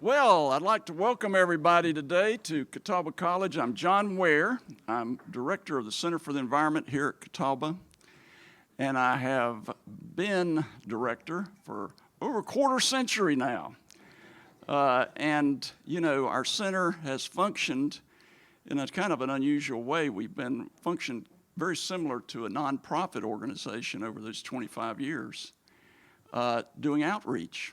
Well, I'd like to welcome everybody today to Catawba College. I'm John Ware. I'm director of the Center for the Environment here at Catawba, and I have been director for over a quarter century now. And you know, our center has functioned in a kind of an unusual way. We've been functioned very similar to a nonprofit organization over those 25 years, doing outreach.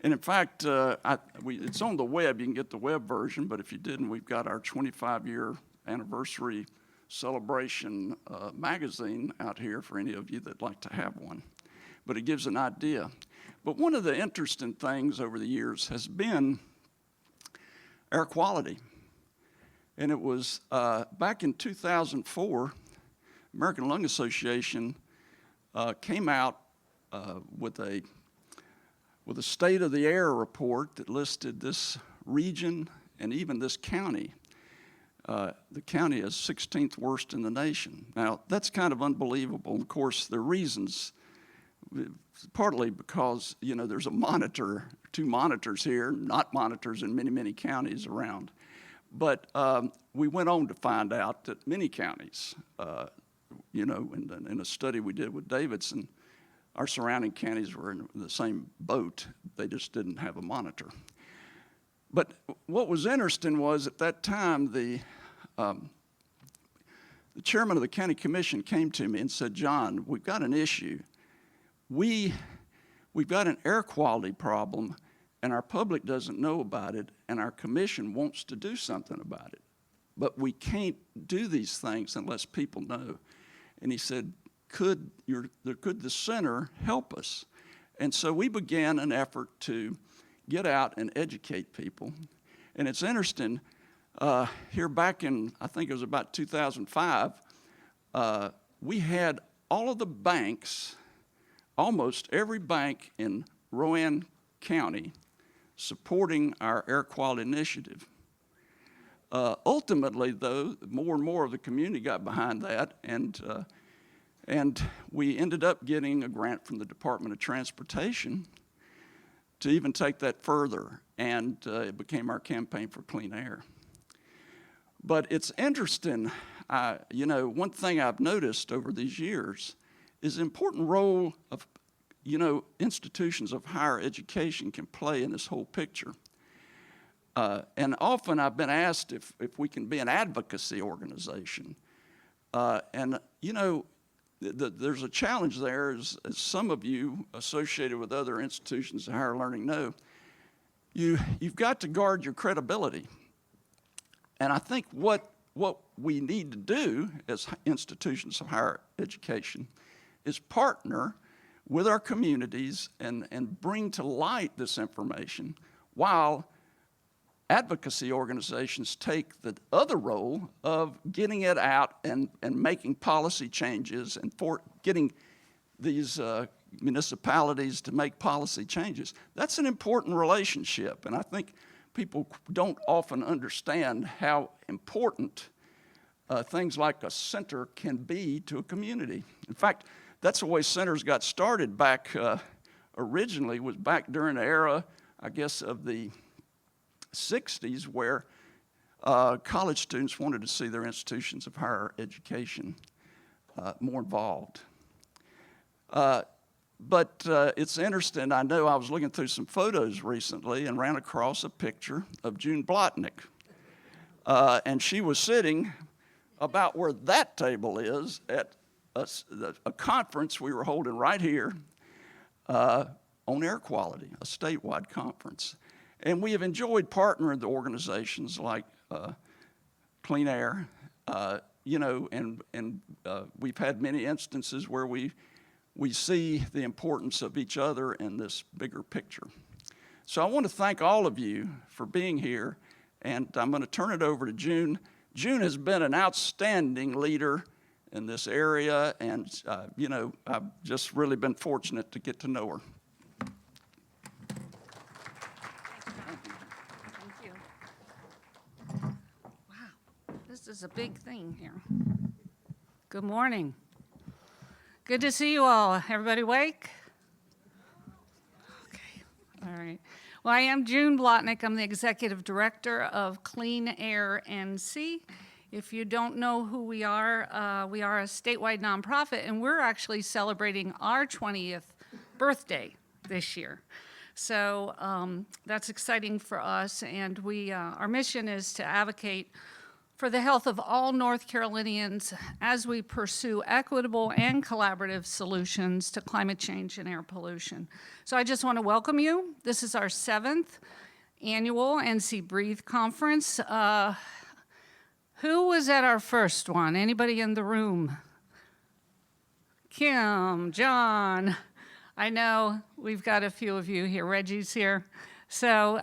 And in fact, it's on the web. You can get the web version, but if you didn't, we've got our 25-year anniversary celebration magazine out here for any of you that'd like to have one. But it gives an idea. But one of the interesting things over the years has been air quality. And it was back in 2004, American Lung Association came out with a state of the air report that listed this region and even this county. The county is 16th worst in the nation. Now, that's kind of unbelievable. Of course, the reasons, partly because, you know, there's a monitor, two monitors here, not monitors in many, many counties around. But we went on to find out that many counties, you know, in a study we did with Davidson, our surrounding counties were in the same boat. They just didn't have a monitor. But what was interesting was at that time, the chairman of the county commission came to me and said, "John, we've got an issue. We've got an air quality problem, and our public doesn't know about it, and our commission wants to do something about it. But we can't do these things unless people know." And he said, could the center help us? And so we began an effort to get out and educate people. And it's interesting, here back in, I think it was about 2005, we had all of the banks, almost every bank in Rowan County, supporting our air quality initiative. Ultimately, though, more and more of the community got behind that, and we ended up getting a grant from the Department of Transportation to even take that further, and it became our campaign for clean air. But it's interesting, you know, one thing I've noticed over these years is the important role of, you know, institutions of higher education can play in this whole picture. And often I've been asked if we can be an advocacy organization. And, you know, there's a challenge there, as some of you associated with other institutions of higher learning know. You've got to guard your credibility. And I think what we need to do as institutions of higher education is partner with our communities and bring to light this information while advocacy organizations take the other role of getting it out and making policy changes and for getting these municipalities to make policy changes. That's an important relationship, and I think people don't often understand how important things like a center can be to a community. In fact, that's the way centers got started back originally, was back during the era, I guess, of the 60s, where college students wanted to see their institutions of higher education more involved. But it's interesting, I know I was looking through some photos recently and ran across a picture of June Blotnick. And she was sitting about where that table is at a conference we were holding right here on air quality, a statewide conference. And we have enjoyed partnering with organizations like Clean Air, you know, and we've had many instances where we see the importance of each other in this bigger picture. So I want to thank all of you for being here, and I'm going to turn it over to June. June has been an outstanding leader in this area, and you know, I've just really been fortunate to get to know her. This is a big thing here. Good morning. Good to see you all. Everybody awake? Okay. All right. Well, I am June Blotnick. I'm the Executive Director of Clean Air NC. If you don't know who we are a statewide nonprofit, and we're actually celebrating our 20th birthday this year. So that's exciting for us, and our mission is to advocate for the health of all North Carolinians as we pursue equitable and collaborative solutions to climate change and air pollution. So I just want to welcome you. This is our 7th annual NC Breathe Conference. Who was at our first one? Anybody in the room? Kim, John. I know we've got a few of you here. Reggie's here. So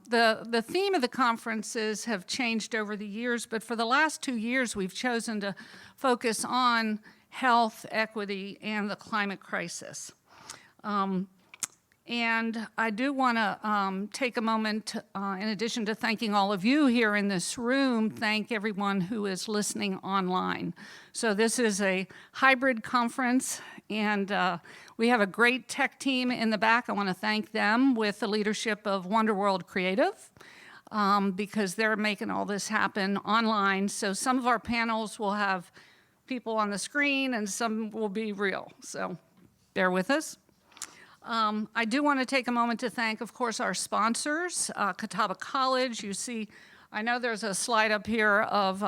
the theme of the conferences have changed over the years, but for the last 2 years, we've chosen to focus on health, equity, and the climate crisis. And I do want to take a moment, in addition to thanking all of you here in this room, thank everyone who is listening online. So this is a hybrid conference, and we have a great tech team in the back. I want to thank them with the leadership of Wonder World Creative, because they're making all this happen online. So some of our panels will have people on the screen, and some will be real. So bear with us. I do want to take a moment to thank, of course, our sponsors, Catawba College. You see, I know there's a slide up here of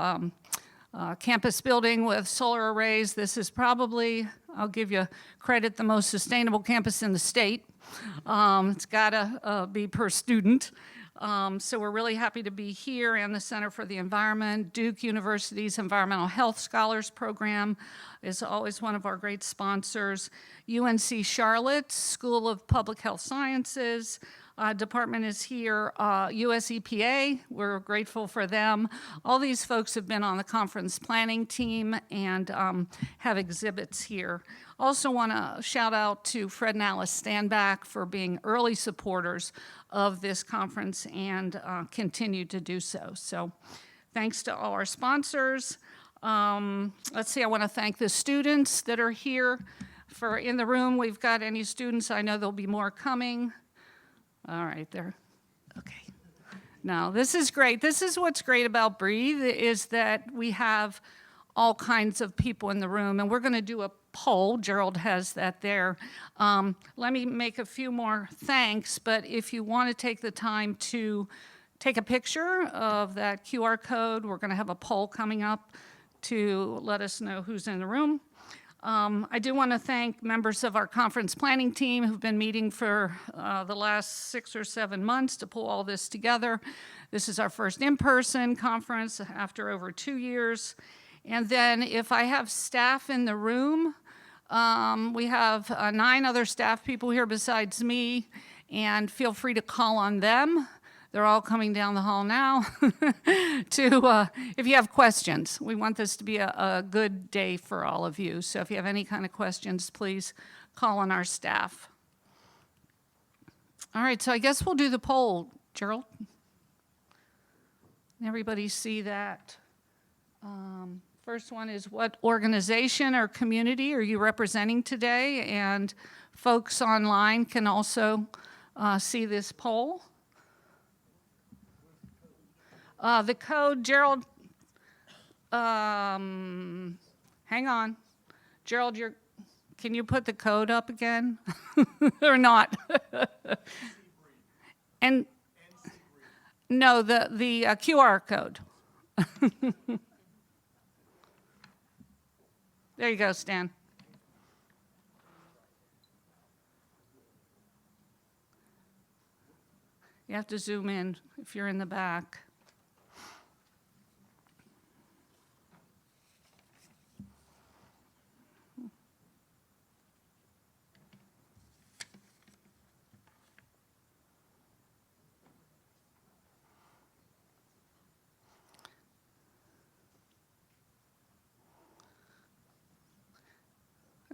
campus building with solar arrays. This is probably, I'll give you credit, the most sustainable campus in the state. It's got to be per student. So we're really happy to be here, and the Center for the Environment. Duke University's Environmental Health Scholars Program is always one of our great sponsors. UNC Charlotte School of Public Health Sciences department is here. US EPA, we're grateful for them. All these folks have been on the conference planning team and have exhibits here. Also want to shout out to Fred and Alice Standback for being early supporters of this conference and continue to do so. So thanks to all our sponsors. Let's see, I want to thank the students that are here. In the room, we've got any students, I know there'll be more coming. All right, there, okay. Now, this is great. This is what's great about Breathe, is that we have all kinds of people in the room, and we're going to do a poll. Gerald has that there. Let me make a few more thanks, but if you want to take the time to take a picture of that QR code, we're going to have a poll coming up to let us know who's in the room. I do want to thank members of our conference planning team who've been meeting for the last 6 or 7 months to pull all this together. This is our first in-person conference after over 2 years. And then if I have staff in the room, we have 9 other staff people here besides me, and feel free to call on them. They're all coming down the hall now if you have questions. We want this to be a good day for all of you. So if you have any kind of questions, please call on our staff. All right, so I guess we'll do the poll, Gerald. Everybody see that? First one is, what organization or community are you representing today? And folks online can also see this poll. The code, Gerald, hang on. Gerald, can you put the code up again? Or not? And no, the QR code. There you go, Stan. You have to zoom in if you're in the back.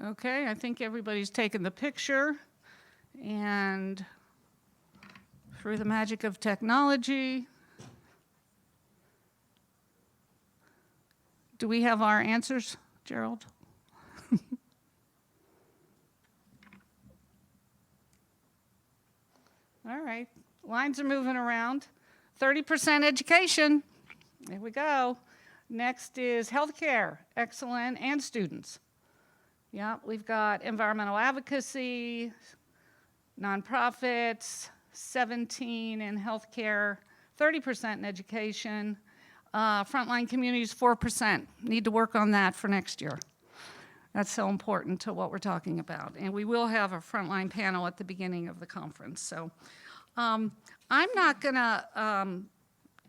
Okay, I think everybody's taken the picture, and through the magic of technology, do we have our answers, Gerald? All right, lines are moving around. 30% education. There we go. Next is healthcare, excellent, and students. Yeah, we've got environmental advocacy, nonprofits, 17 in healthcare, 30% in education. Frontline communities, 4%. Need to work on that for next year. That's so important to what we're talking about. And we will have a frontline panel at the beginning of the conference. So I'm not going to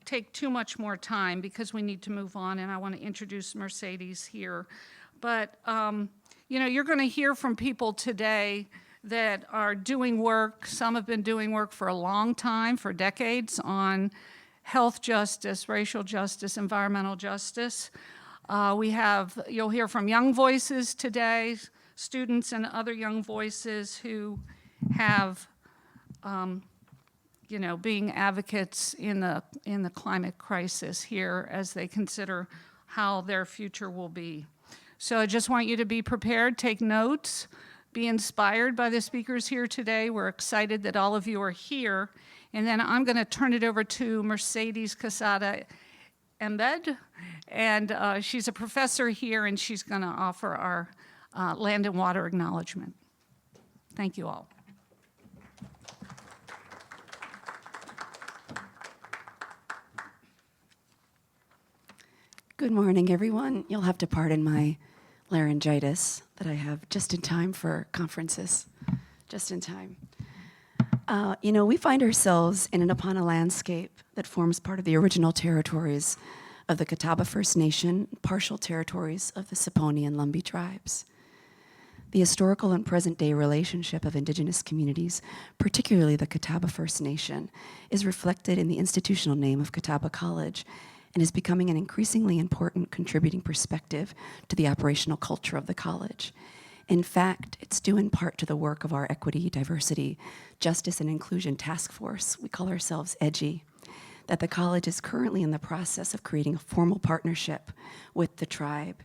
take too much more time because we need to move on, and I want to introduce Mercedes here. But, you're going to hear from people today that are doing work. Some have been doing work for a long time, for decades, on health justice, racial justice, environmental justice. You'll hear from young voices today, students and other young voices who have, being advocates in the climate crisis here as they consider how their future will be. So I just want you to be prepared, take notes, be inspired by the speakers here today. We're excited that all of you are here. And then I'm going to turn it over to Mercedes Quesada Embed, and she's a professor here, and she's going to offer our land and water acknowledgement. Thank you all. Good morning, everyone. You'll have to pardon my laryngitis that I have just in time for conferences, just in time. We find ourselves in and upon a landscape that forms part of the original territories of the Catawba First Nation, partial territories of the Saponi and Lumbee tribes. The historical and present-day relationship of Indigenous communities, particularly the Catawba First Nation, is reflected in the institutional name of Catawba College and is becoming an increasingly important contributing perspective to the operational culture of the college. In fact, it's due in part to the work of our Equity, Diversity, Justice, and Inclusion Task Force, we call ourselves EDGI, that the college is currently in the process of creating a formal partnership with the tribe.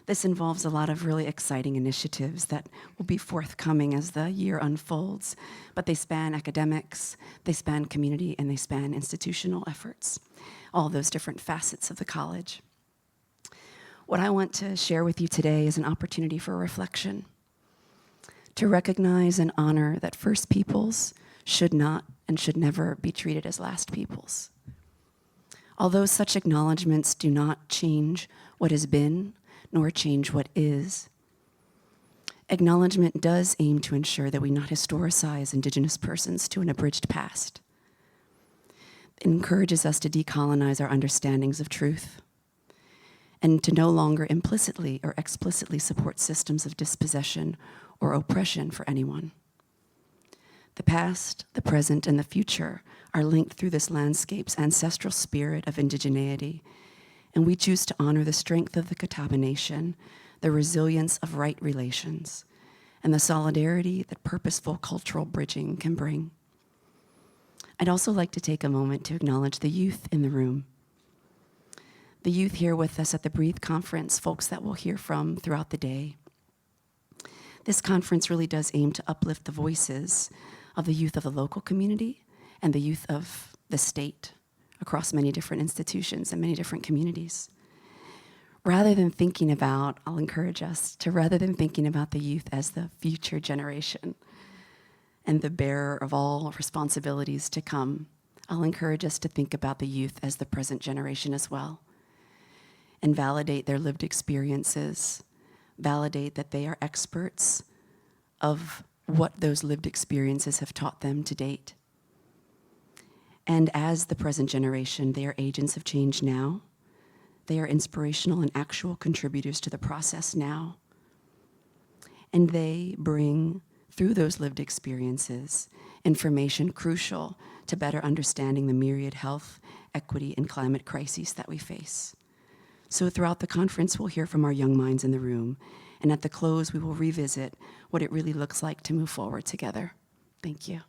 This involves a lot of really exciting initiatives that will be forthcoming as the year unfolds, but they span academics, they span community, and they span institutional efforts, all those different facets of the college. What I want to share with you today is an opportunity for reflection, to recognize and honor that First Peoples should not and should never be treated as last peoples. Although such acknowledgements do not change what has been, nor change what is, acknowledgement does aim to ensure that we not historicize Indigenous persons to an abridged past. It encourages us to decolonize our understandings of truth and to no longer implicitly or explicitly support systems of dispossession or oppression for anyone. The past, the present, and the future are linked through this landscape's ancestral spirit of indigeneity, and we choose to honor the strength of the Catawba Nation, the resilience of right relations, and the solidarity that purposeful cultural bridging can bring. I'd also like to take a moment to acknowledge the youth in the room. The youth here with us at the Breathe Conference, folks that we'll hear from throughout the day. This conference really does aim to uplift the voices of the youth of the local community and the youth of the state across many different institutions and many different communities. Rather than thinking about, I'll encourage us to, rather than thinking about the youth as the future generation and the bearer of all responsibilities to come, I'll encourage us to think about the youth as the present generation as well, and validate their lived experiences, validate that they are experts of what those lived experiences have taught them to date. And as the present generation, they are agents of change now. They are inspirational and actual contributors to the process now. And they bring, through those lived experiences, information crucial to better understanding the myriad health, equity, and climate crises that we face. So throughout the conference, we'll hear from our young minds in the room, and at the close, we will revisit what it really looks like to move forward together. Thank you.